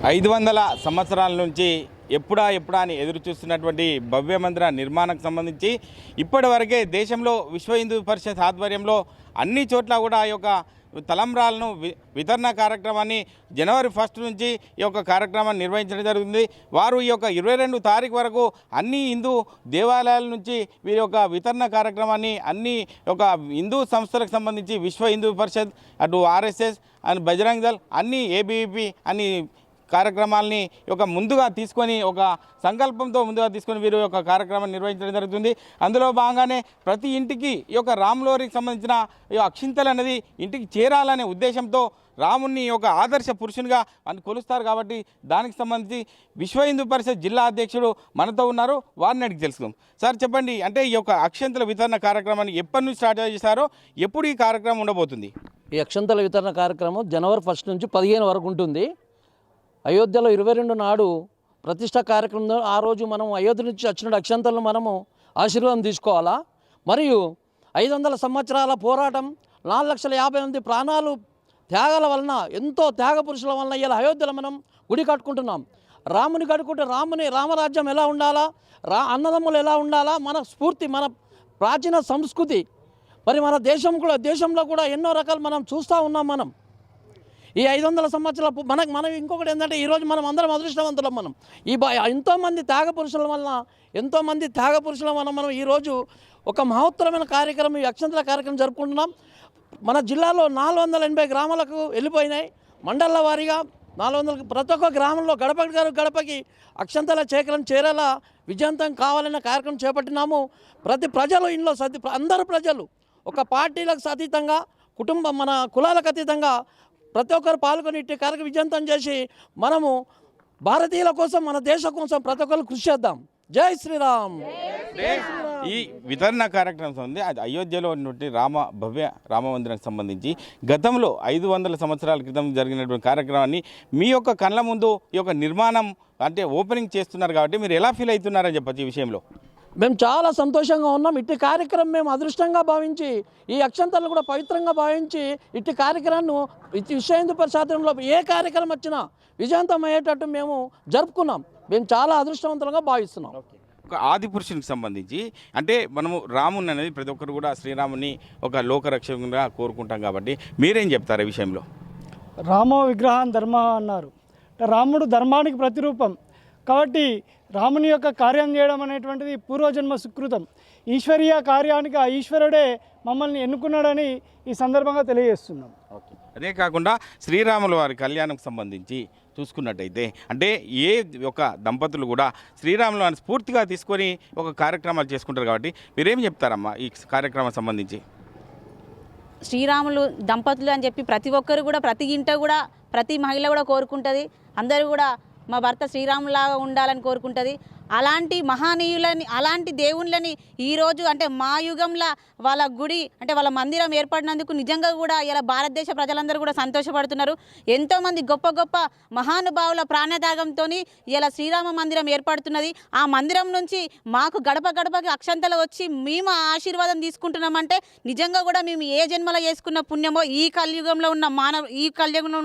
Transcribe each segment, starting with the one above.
500 సంవత్సరాల నుంచి ఎప్పుడా అని ఎదురు చూస్తున్నటువంటి భవ్య మందిర నిర్మాణానికి సంబంధించి ఇప్పటివరకే దేశంలో విశ్వ హిందూ పరిషత్ ఆధ్వర్యంలో అన్ని చోట్ల కూడా ఈ యొక్క తలంబ్రాలను వితరణ కార్యక్రమాన్ని జనవరి 1 నుంచి ఈ యొక్క కార్యక్రమాన్ని నిర్వహించడం జరుగుతుంది. వారు ఈ యొక్క 22 తారీఖు వరకు అన్ని హిందూ దేవాలయాల నుంచి వీరి యొక్క వితరణ కార్యక్రమాన్ని అన్ని ఒక హిందూ సంస్థలకు సంబంధించి విశ్వ హిందూ పరిషత్, అటు ఆర్ఎస్ఎస్ అండ్ బజరంగ్ దళ్, అన్ని ఏబీవీపీ అన్ని కార్యక్రమాలని ఒక ముందుగా తీసుకొని ఒక సంకల్పంతో ముందుగా తీసుకొని వీరు యొక్క కార్యక్రమాన్ని నిర్వహించడం జరుగుతుంది. అందులో భాగంగానే ప్రతి ఇంటికి ఈ యొక్క రాములోరికి సంబంధించిన ఈ అక్షింతలు అనేది ఇంటికి చేరాలనే ఉద్దేశంతో రాముని ఒక ఆదర్శ పురుషునిగా అని కొలుస్తారు. కాబట్టి దానికి సంబంధించి విశ్వ హిందూ పరిషత్ జిల్లా అధ్యక్షుడు మనతో ఉన్నారు, వారిని అడిగి తెలుసుకుందాం. సార్ చెప్పండి, అంటే ఈ యొక్క అక్షింతల వితరణ కార్యక్రమాన్ని ఎప్పటి నుంచి స్టార్ట్ చేశారో, ఎప్పుడు ఈ కార్యక్రమం ఉండబోతుంది? ఈ అక్షింతల వితరణ కార్యక్రమం జనవరి 1 నుంచి 15 వరకు ఉంటుంది. అయోధ్యలో 22 నాడు ప్రతిష్ట కార్యక్రమంలో ఆ రోజు మనం అయోధ్య నుంచి వచ్చిన అక్షంతలను మనము ఆశీర్వాదం తీసుకోవాలా. మరియు 500 సంవత్సరాల పోరాటం, 4,50,000 ప్రాణాలు త్యాగాల వలన, ఎంతో త్యాగ పురుషుల వలన ఇలా అయోధ్యలో మనం గుడి కట్టుకుంటున్నాం. రాముని కట్టుకుంటే రామరాజ్యం ఎలా ఉండాలా, అన్నదమ్ములు ఎలా ఉండాలా, మన స్ఫూర్తి, మన ప్రాచీన సంస్కృతి. మరి మన దేశంలో కూడా ఎన్నో రకాలు మనం చూస్తూ ఉన్నాం. మనం ఈ 500 సంవత్సరాల మనం ఇంకొకటి ఏంటంటే, ఈరోజు మనం అందరం అదృష్టవంతులం. మనం ఎంతోమంది త్యాగ పురుషుల వలన మనం ఈరోజు ఒక మహోత్తరమైన కార్యక్రమం, ఈ అక్షంతల కార్యక్రమం జరుపుకుంటున్నాం. మన జిల్లాలో 480 గ్రామాలకు వెళ్ళిపోయినాయి. మండల వారీగా 400, ప్రతి ఒక్క గ్రామంలో గడపకి అక్షంతల సేకరణ చేరేలా విజయవంతం కావాలన్న కార్యక్రమం చేపట్టినాము. ప్రతి ప్రజలు ఇంట్లో అందరూ ప్రజలు ఒక పార్టీలకు అతీతంగా, మన కులాలకు అతీతంగా ప్రతి ఒక్కరు పాల్గొని ఇట్టి కార్యక్రమం విజయవంతం చేసి మనము భారతీయుల కోసం, మన దేశం కోసం ప్రతి ఒక్కరు కృషి చేద్దాం. జై శ్రీరామ్. ఈ వితరణ కార్యక్రమం ఉంది, అది అయోధ్యలో ఉన్నటువంటి భవ్య రామ మందిరానికి సంబంధించి గతంలో 500 సంవత్సరాల క్రితం జరిగినటువంటి కార్యక్రమాన్ని మీ యొక్క కళ్ళ ముందు ఈ యొక్క నిర్మాణం అంటే ఓపెనింగ్ చేస్తున్నారు. కాబట్టి మీరు ఎలా ఫీల్ అవుతున్నారని చెప్పచ్చు ఈ విషయంలో? మేము చాలా సంతోషంగా ఉన్నాం. ఇట్టి కార్యక్రమం మేము అదృష్టంగా భావించి, ఈ అక్షంతలను కూడా పవిత్రంగా భావించి, ఇట్టి కార్యక్రమాన్ని విశ్వ హిందూ పరిషత్లో ఏ కార్యక్రమం వచ్చినా విజయవంతం అయ్యేటట్టు మేము జరుపుకున్నాం. మేము చాలా అదృష్టవంతులుగా భావిస్తున్నాం. ఒక ఆది పురుషునికి సంబంధించి అంటే మనము రాముని అనేది ప్రతి ఒక్కరు కూడా శ్రీరాముని ఒక లోకరక్షకునిగా కోరుకుంటాం. కాబట్టి మీరేం చెప్తారు ఈ విషయంలో? రామో విగ్రహం ధర్మ అన్నారు. రాముడు ధర్మానికి ప్రతిరూపం. కాబట్టి రాముని యొక్క కార్యం చేయడం అనేటువంటిది పూర్వజన్మ సుకృతం. ఈశ్వరీయ కార్యానికి ఆ ఈశ్వరుడే మమ్మల్ని ఎన్నుకున్నాడని ఈ సందర్భంగా తెలియజేస్తున్నాం. ఓకే, అదే కాకుండా శ్రీరాముల వారి కళ్యాణంకి సంబంధించి చూసుకున్నట్టయితే, అంటే ఏ ఒక దంపతులు కూడా శ్రీరాముల వారిని స్ఫూర్తిగా తీసుకొని ఒక కార్యక్రమాలు చేసుకుంటారు. కాబట్టి మీరేం చెప్తారమ్మా ఈ కార్యక్రమం సంబంధించి? శ్రీరాములు దంపతులు అని చెప్పి ప్రతి ఒక్కరు కూడా, ప్రతి ఇంట కూడా, ప్రతి మహిళ కూడా కోరుకుంటుంది. అందరూ కూడా మా భర్త శ్రీరాములాగా ఉండాలని కోరుకుంటుంది. అలాంటి మహానీయులని, అలాంటి దేవుళ్ళని ఈరోజు అంటే మా యుగంలో వాళ్ళ గుడి అంటే వాళ్ళ మందిరం ఏర్పడినందుకు నిజంగా కూడా ఇలా భారతదేశ ప్రజలందరూ కూడా సంతోషపడుతున్నారు. ఎంతోమంది గొప్ప గొప్ప మహానుభావుల ప్రాణత్యాగంతో ఇలా శ్రీరామ మందిరం ఏర్పడుతున్నది. ఆ మందిరం నుంచి మాకు గడపకి అక్షంతలు వచ్చి మేము ఆశీర్వాదం తీసుకుంటున్నామంటే నిజంగా కూడా మేము ఏ జన్మలో చేసుకున్న పుణ్యమో, ఈ కలియుగంలో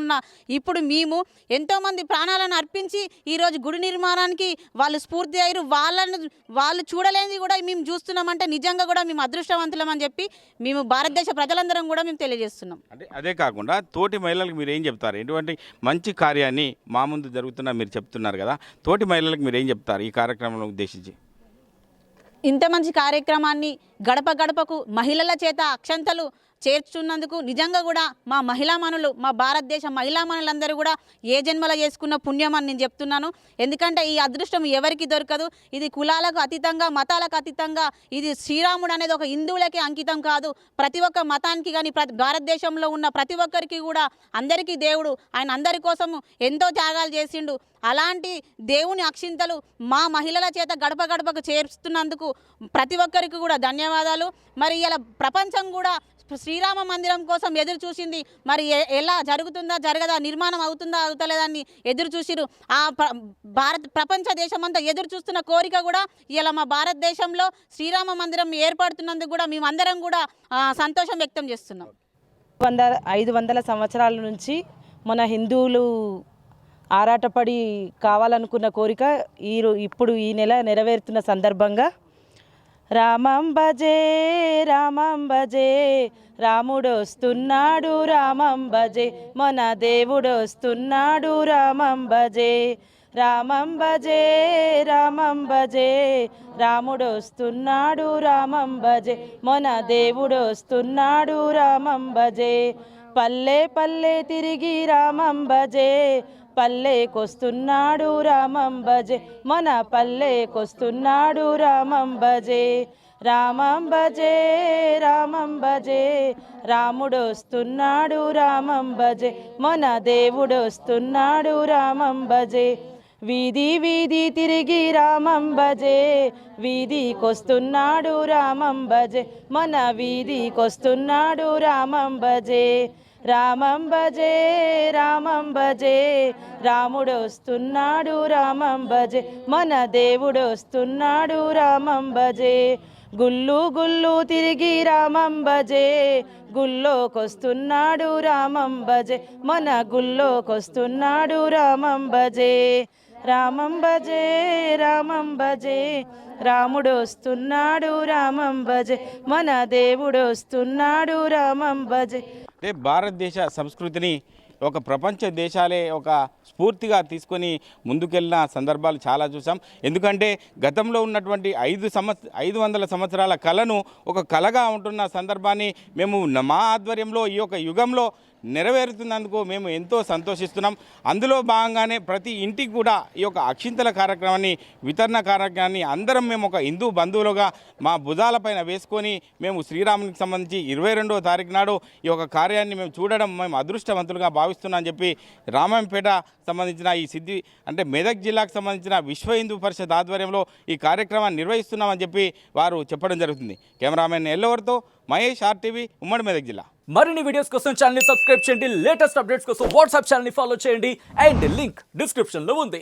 ఉన్న ఇప్పుడు మేము ఎంతోమంది ప్రాణాలను అర్పించి ఈరోజు గుడి నిర్మాణానికి వాళ్ళు స్ఫూర్తి అయ్యారు. వాళ్ళు చూడలేనిది కూడా మేము చూస్తున్నామంటే నిజంగా కూడా మేము అదృష్టవంతులం అని చెప్పి మేము భారతదేశ ప్రజలందరం కూడా మేము తెలియజేస్తున్నాం. అంటే అదే కాకుండా తోటి మహిళలకు మీరు ఏం చెప్తారు? ఎటువంటి మంచి కార్యాన్ని మా ముందు జరుగుతున్నా మీరు చెప్తున్నారు కదా, తోటి మహిళలకు మీరు ఏం చెప్తారు ఈ కార్యక్రమంలో ఉద్దేశించి? ఇంత మంచి కార్యక్రమాన్ని గడపకు మహిళల చేత అక్షంతలు చేర్చున్నందుకు నిజంగా కూడా మా మహిళామణులు, మా భారతదేశ మహిళామణులందరూ కూడా ఏ జన్మలో చేసుకున్న పుణ్యం అని నేను చెప్తున్నాను. ఎందుకంటే ఈ అదృష్టం ఎవరికి దొరకదు. ఇది కులాలకు అతీతంగా, మతాలకు అతీతంగా, ఇది శ్రీరాముడు అనేది ఒక హిందువులకే అంకితం కాదు. ప్రతి ఒక్క మతానికి కానీ, భారతదేశంలో ఉన్న ప్రతి ఒక్కరికి కూడా, అందరికీ దేవుడు, ఆయన అందరి కోసము ఎంతో త్యాగాలు చేసిండు. అలాంటి దేవుని అక్షింతలు మా మహిళల చేత గడపకు చేరుస్తున్నందుకు ప్రతి ఒక్కరికి కూడా ధన్యవాదాలు. మరి ఇలా ప్రపంచం కూడా శ్రీరామ మందిరం కోసం ఎదురు చూసింది. మరి ఎలా జరుగుతుందా జరగదా, నిర్మాణం అవుతుందా అవుతలేదని ఎదురు చూసిరు. ఆ ప్రపంచ దేశమంతా ఎదురు చూస్తున్న కోరిక కూడా ఇలా మా భారతదేశంలో శ్రీరామ మందిరం ఏర్పడుతున్నందుకు కూడా మేమందరం కూడా సంతోషం వ్యక్తం చేస్తున్నాం. 500 సంవత్సరాల నుంచి మన హిందువులు ఆరాటపడి కావాలనుకున్న కోరిక ఇప్పుడు ఈ నెల నెరవేరుతున్న సందర్భంగా రామం భజే రాముడు వస్తున్నాడు రామం భజే మన దేవుడు వస్తున్నాడు రామం భజే రాముడు వస్తున్నాడు రామం భజే మన దేవుడు వస్తున్నాడు రామం భజే పల్లె పల్లె తిరిగి రామం భజే పల్లెకొస్తున్నాడు రామం భజే మన పల్లెకొస్తున్నాడు రామం భజే రాముడు వస్తున్నాడు రామం భజే మన దేవుడు వస్తున్నాడు రామం భజే వీధి వీధి తిరిగి రామం భజే వీధికొస్తున్నాడు రామం భజే మన వీధికొస్తున్నాడు రామం భజే రాముడు వస్తున్నాడు రామం భజే మన దేవుడు వస్తున్నాడు రామం భజే గుళ్ళు గుళ్ళు తిరిగి రామం భజే గుళ్ళోకొస్తున్నాడు రామం భజే మన గుళ్ళోకొస్తున్నాడు రామం భజే రాముడు వస్తున్నాడు రామం భజే మన దేవుడు వస్తున్నాడు రామం భజే. అంటే భారతదేశ సంస్కృతిని ఒక ప్రపంచ దేశాలే ఒక స్ఫూర్తిగా తీసుకొని ముందుకెళ్ళిన సందర్భాలు చాలా చూసాం. ఎందుకంటే గతంలో ఉన్నటువంటి 500 సంవత్సరాల కళను ఒక కళగా ఉంటున్న సందర్భాన్ని మేము మా ఆధ్వర్యంలో ఈ యొక్క యుగంలో నెరవేరుతున్నందుకు మేము ఎంతో సంతోషిస్తున్నాం. అందులో భాగంగానే ప్రతి ఇంటికి కూడా ఈ యొక్క అక్షింతల కార్యక్రమాన్ని వితరణ కార్యక్రమాన్ని అందరం మేము ఒక హిందూ బంధువులుగా మా భుజాలపైన వేసుకొని మేము శ్రీరామునికి సంబంధించి 22వ తారీఖు నాడు ఈ యొక్క కార్యాన్ని మేము చూడడం మేము అదృష్టవంతులుగా భావిస్తున్నాం అని చెప్పి రామాయంపేట సంబంధించిన ఈ అంటే మెదక్ జిల్లాకు సంబంధించిన విశ్వ హిందూ పరిషత్ ఆధ్వర్యంలో ఈ కార్యక్రమాన్ని నిర్వహిస్తున్నామని చెప్పి వారు చెప్పడం జరుగుతుంది. కెమెరామెన్ ఎల్లవరితో మహేష్, RTV, ఉమ్మడి మెదక్ జిల్లా. మరిన్ని వీడియోస్ కోసం ఛానల్ ని సబ్స్క్రైబ్ చేయండి. లేటెస్ట్ అప్డేట్స్ కోసం వాట్సాప్ ఛానల్ ని ఫాలో చేయండి. అండ్ లింక్ డిస్క్రిప్షన్ లో ఉంది.